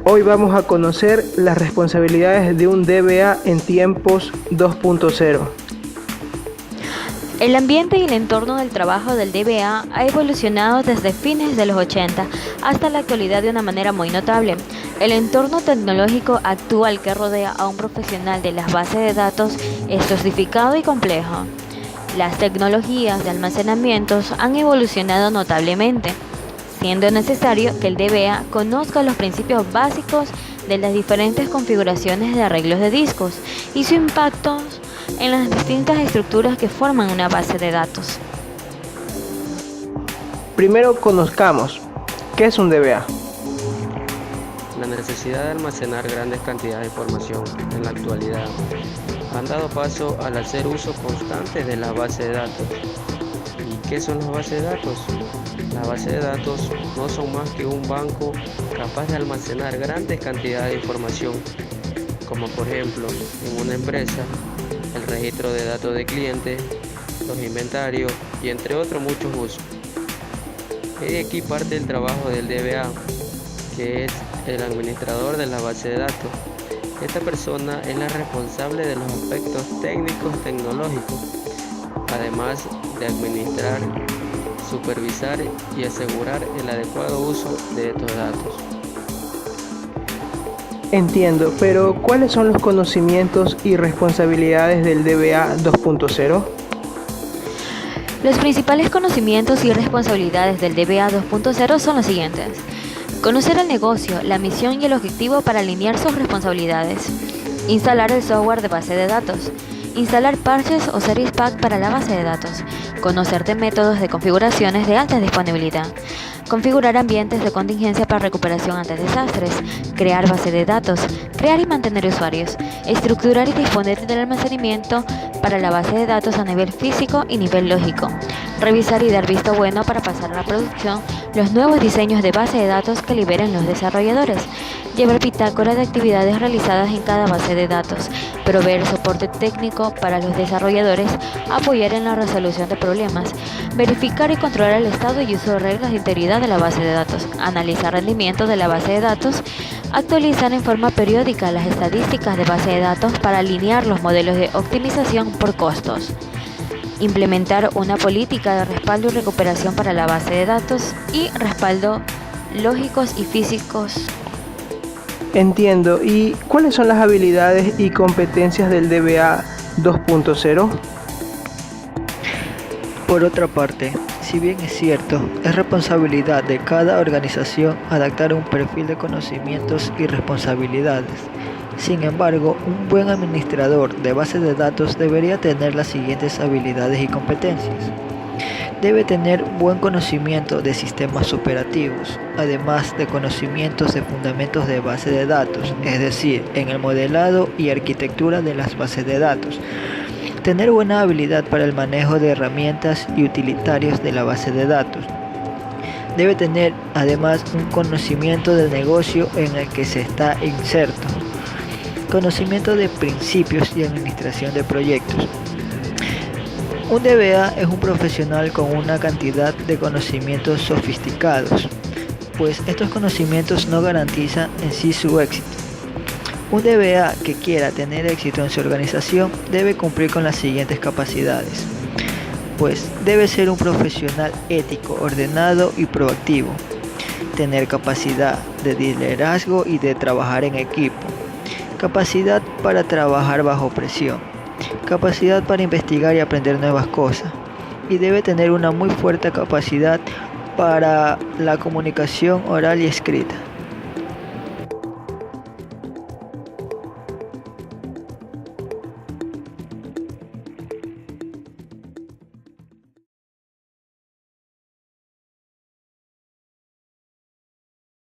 Hoy vamos a conocer las responsabilidades de un DBA en tiempos 2.0. El ambiente y el entorno del trabajo del DBA ha evolucionado desde fines de los 80 hasta la actualidad de una manera muy notable. El entorno tecnológico actual que rodea a un profesional de las bases de datos es sofisticado y complejo. Las tecnologías de almacenamiento han evolucionado notablemente, siendo necesario que el DBA conozca los principios básicos de las diferentes configuraciones de arreglos de discos y su impacto en las distintas estructuras que forman una base de datos. Primero conozcamos, ¿qué es un DBA? La necesidad de almacenar grandes cantidades de información en la actualidad han dado paso al hacer uso constante de la base de datos. ¿Y qué son las bases de datos? Las bases de datos no son más que un banco capaz de almacenar grandes cantidades de información, como por ejemplo en una empresa, el registro de datos de clientes, los inventarios y entre otros muchos usos. Y aquí parte el trabajo del DBA, que es el administrador de la base de datos. Esta persona es la responsable de los aspectos técnicos tecnológicos, además de administrar, supervisar y asegurar el adecuado uso de estos datos. Entiendo, pero ¿cuáles son los conocimientos y responsabilidades del DBA 2.0? Los principales conocimientos y responsabilidades del DBA 2.0 son los siguientes. Conocer el negocio, la misión y el objetivo para alinear sus responsabilidades. Instalar el software de base de datos. Instalar parches o service pack para la base de datos. Conocer de métodos de configuraciones de alta disponibilidad. Configurar ambientes de contingencia para recuperación ante desastres. Crear base de datos. Crear y mantener usuarios. Estructurar y disponer del almacenamiento para la base de datos a nivel físico y nivel lógico. Revisar y dar visto bueno para pasar a la producción los nuevos diseños de base de datos que liberen los desarrolladores. Llevar bitácora de actividades realizadas en cada base de datos. Proveer soporte técnico para los desarrolladores. Apoyar en la resolución de problemas. Verificar y controlar el estado y uso de reglas de integridad de la base de datos. Analizar rendimiento de la base de datos. Actualizar en forma periódica las estadísticas de base de datos para alinear los modelos de optimización por costos. Implementar una política de respaldo y recuperación para la base de datos y respaldo lógicos y físicos. Entiendo. ¿Y cuáles son las habilidades y competencias del DBA 2.0? Por otra parte, si bien es cierto, es responsabilidad de cada organización adaptar un perfil de conocimientos y responsabilidades. Sin embargo, un buen administrador de bases de datos debería tener las siguientes habilidades y competencias. Debe tener buen conocimiento de sistemas operativos, además de conocimientos de fundamentos de base de datos, es decir, en el modelado y arquitectura de las bases de datos. Tener buena habilidad para el manejo de herramientas y utilitarios de la base de datos. Debe tener además un conocimiento del negocio en el que se está inserto. Conocimiento de principios y administración de proyectos. Un DBA es un profesional con una cantidad de conocimientos sofisticados, pues estos conocimientos no garantizan en sí su éxito. Un DBA que quiera tener éxito en su organización debe cumplir con las siguientes capacidades, pues debe ser un profesional ético, ordenado y proactivo, tener capacidad de liderazgo y de trabajar en equipo, capacidad para trabajar bajo presión, capacidad para investigar y aprender nuevas cosas, y debe tener una muy fuerte capacidad para la comunicación oral y escrita.